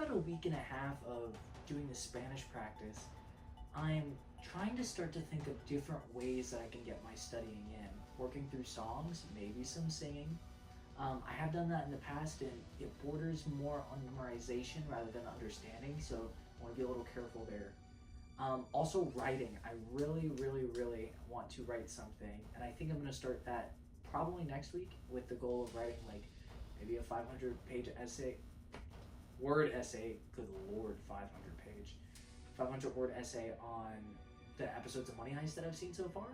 about a week and a half of doing the Spanish practice, I'm trying to start to think of different ways that I can get my studying in. Working through songs, maybe some singing. I have done that in the past, and it borders more on memorization rather than understanding, so I want to be a little careful there. Also writing. I really, really, really want to write something, and I think I'm going to start that probably next week with the goal of writing like maybe a 500-page essay, word essay, good lord, 500-word essay on the episodes of Money Heist that I've seen so far.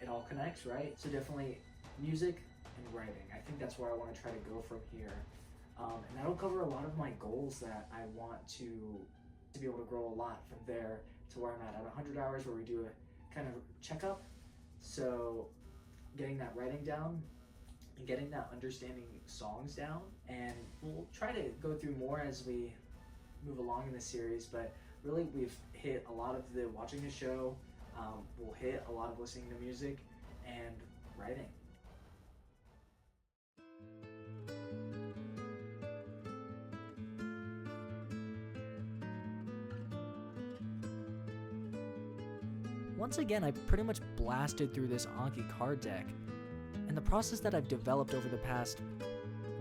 It all connects, right? So definitely music and writing. I think that's where I want to try to go from here. And that'll cover a lot of my goals that I want to be able to grow a lot from there to where I'm at 100 hours, where we do a kind of checkup. So getting that writing down and getting that understanding songs down, and we'll try to go through more as we move along in the series, but really we've hit a lot of the watching the show, we'll hit a lot of listening to music and writing. Once again, I pretty much blasted through this Anki card deck, and the process that I've developed over the past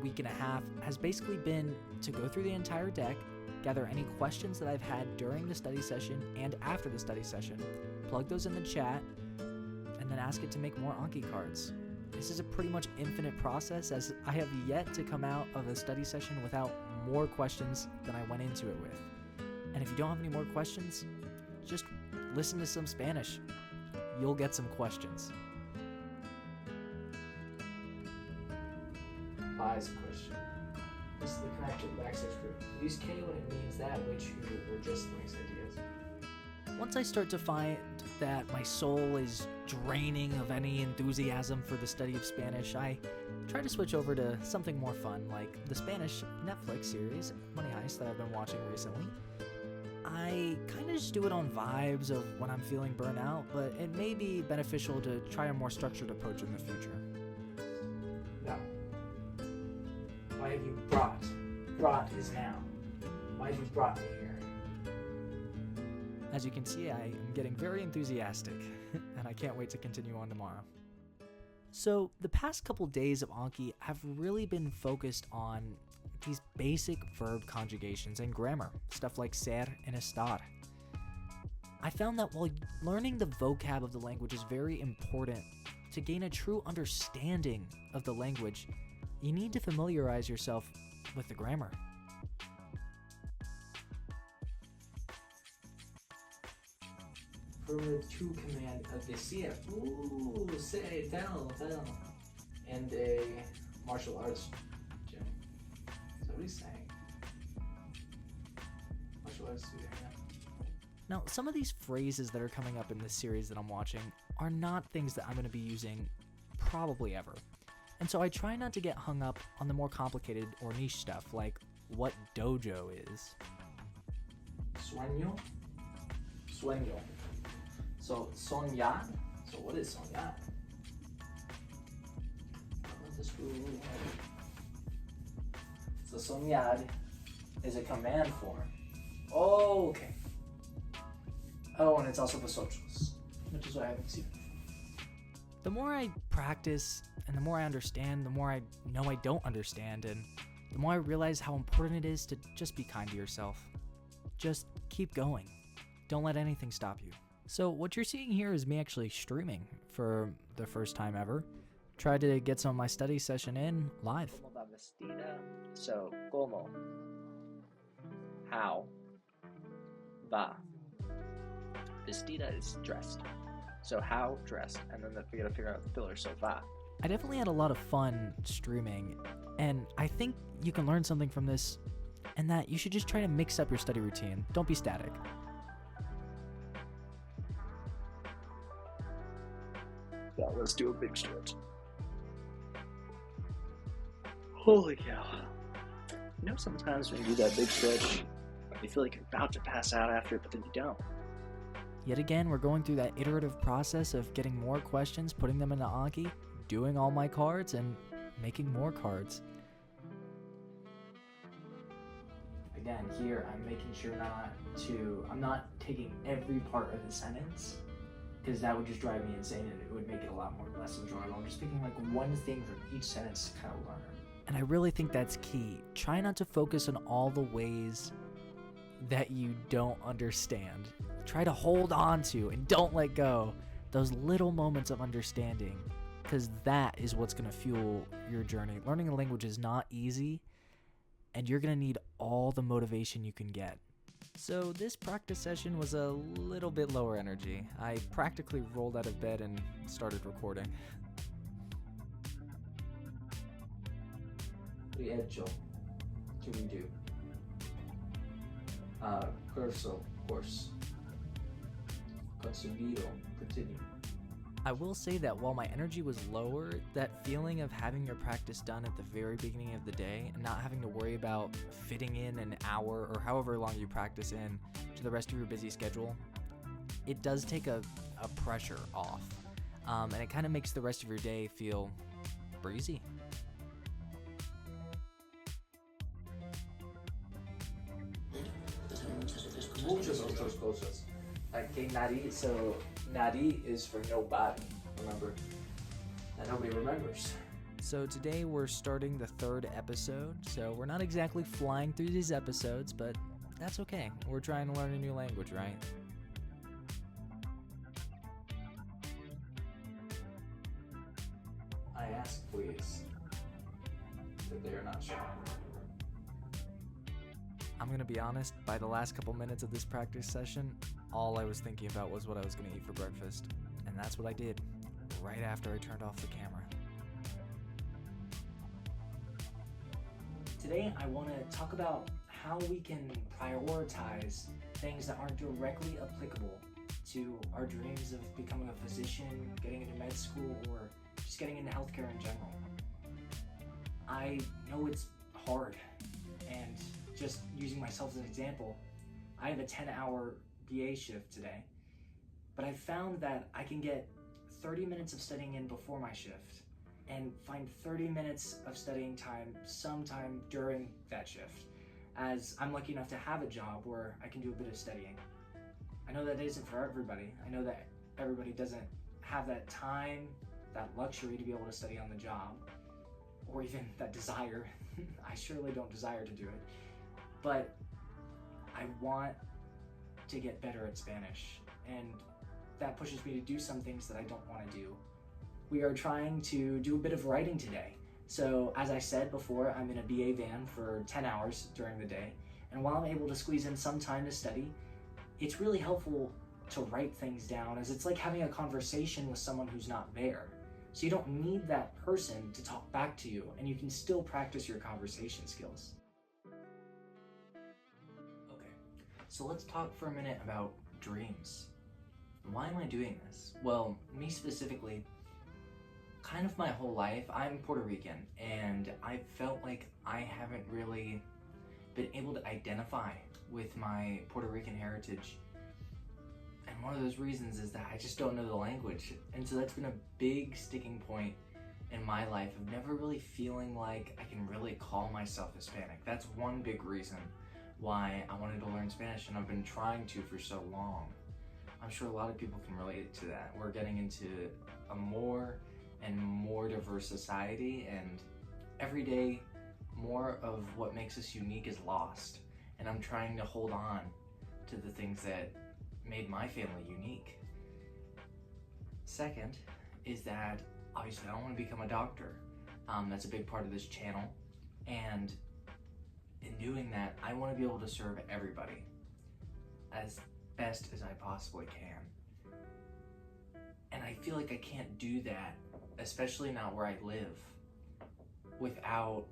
week and a half has basically been to go through the entire deck, gather any questions that I've had during the study session and after the study session, plug those in the chat, and then ask it to make more Anki cards. This is a pretty much infinite process, as I have yet to come out of a study session without more questions than I went into it with. And if you don't have any more questions, just listen to some Spanish. You'll get some questions. Eyes question. This is the connection backslash group. Use K when it means that which you were just nice ideas. Once I start to find that my soul is draining of any enthusiasm for the study of Spanish, I try to switch over to something more fun, like the Spanish Netflix series, Money Heist, that I've been watching recently. I kind of just do it on vibes of when I'm feeling burnt out, but it may be beneficial to try a more structured approach in the future. Now, why have you brought? Brought is now. Why have you brought me here? As you can see, I am getting very enthusiastic, and I can't wait to continue on tomorrow. So, the past couple days of Anki have really been focused on these basic verb conjugations and grammar, stuff like ser and estar. I found that while learning the vocab of the language is very important, to gain a true understanding of the language, you need to familiarize yourself with the grammar. Affirmative to command of decir. Ooh, say, tell. And a martial arts gym. So what he's saying. Martial arts student, yeah. Now, some of these phrases that are coming up in this series that I'm watching are not things that I'm going to be using probably ever. And so I try not to get hung up on the more complicated or niche stuff, like what dojo is. Sueño. So, soñar. So what is soñar? So soñar is a command form. Oh, okay. Oh, and it's also vosotros, which is what I haven't seen before. The more I practice and the more I understand, the more I know I don't understand, and the more I realize how important it is to just be kind to yourself. Just keep going. Don't let anything stop you. So what you're seeing here is me actually streaming for the first time ever. Tried to get some of my study session in live. Como va vestida? So, como. How. Va. Vestida is dressed. So how, dressed. And then we gotta figure out the filler, so va. I definitely had a lot of fun streaming, and I think you can learn something from this, and that you should just try to mix up your study routine. Don't be static. Yeah, let's do a big stretch. Holy cow. You know, sometimes when you do that big stretch, you feel like you're about to pass out after it, but then you don't. Yet again, we're going through that iterative process of getting more questions, putting them into Anki, doing all my cards, and making more cards. I again, here I'm making sure I'm not taking every part of the sentence, because that would just drive me insane and it would make it a lot less enjoyable. I'm just picking like one thing from each sentence to kind of learn. And I really think that's key. Try not to focus on all the ways that you don't understand. Try to hold on to and don't let go those little moments of understanding, because that is what's going to fuel your journey. Learning a language is not easy, and you're going to need all the motivation you can get. So this practice session was a little bit lower energy. I practically rolled out of bed and started recording. Riegio, to redo. Corso, course. Conseguido, continue. I will say that while my energy was lower, that feeling of having your practice done at the very beginning of the day and not having to worry about fitting in an hour or however long you practice in to the rest of your busy schedule, it does take a pressure off. And it kind of makes the rest of your day feel breezy. Muchas otras cosas. Okay, nari, so nari is for nobody, remember? That nobody remembers. So today we're starting the third episode, so we're not exactly flying through these episodes, but that's okay. We're trying to learn a new language, right? I ask, please, that they are not shy. I'm gonna be honest, by the last couple minutes of this practice session, all I was thinking about was what I was gonna eat for breakfast. And that's what I did, right after I turned off the camera. Today I want to talk about how we can prioritize things that aren't directly applicable to our dreams of becoming a physician, getting into med school, or just getting into healthcare in general. I know it's hard, and just using myself as an example, I have a 10-hour BA shift today, but I found that I can get 30 minutes of studying in before my shift and find 30 minutes of studying time sometime during that shift, as I'm lucky enough to have a job where I can do a bit of studying. I know that isn't for everybody. I know that everybody doesn't have that time, that luxury to be able to study on the job, or even that desire. I surely don't desire to do it. But I want to get better at Spanish, and that pushes me to do some things that I don't want to do. We are trying to do a bit of writing today. So as I said before, I'm in a BA van for 10 hours during the day, and while I'm able to squeeze in some time to study, it's really helpful to write things down, as it's like having a conversation with someone who's not there. So you don't need that person to talk back to you, and you can still practice your conversation skills. So let's talk for a minute about dreams. Why am I doing this? Well, me specifically, kind of my whole life, I'm Puerto Rican, and I felt like I haven't really been able to identify with my Puerto Rican heritage. And one of those reasons is that I just don't know the language. And so that's been a big sticking point in my life of never really feeling like I can really call myself Hispanic. That's one big reason why I wanted to learn Spanish, and I've been trying to for so long. I'm sure a lot of people can relate to that. We're getting into a more and more diverse society, and every day more of what makes us unique is lost. And I'm trying to hold on to the things that made my family unique. Second is that obviously I don't want to become a doctor. That's a big part of this channel, and in doing that, I want to be able to serve everybody as best as I possibly can. And I feel like I can't do that, especially not where I live, without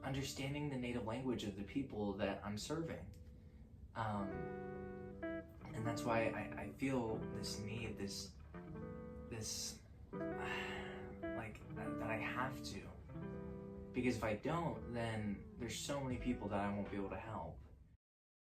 understanding the native language of the people that I'm serving. And that's why I feel this need, this like that I have to. Because if I don't, then there's so many people that I won't be able to help.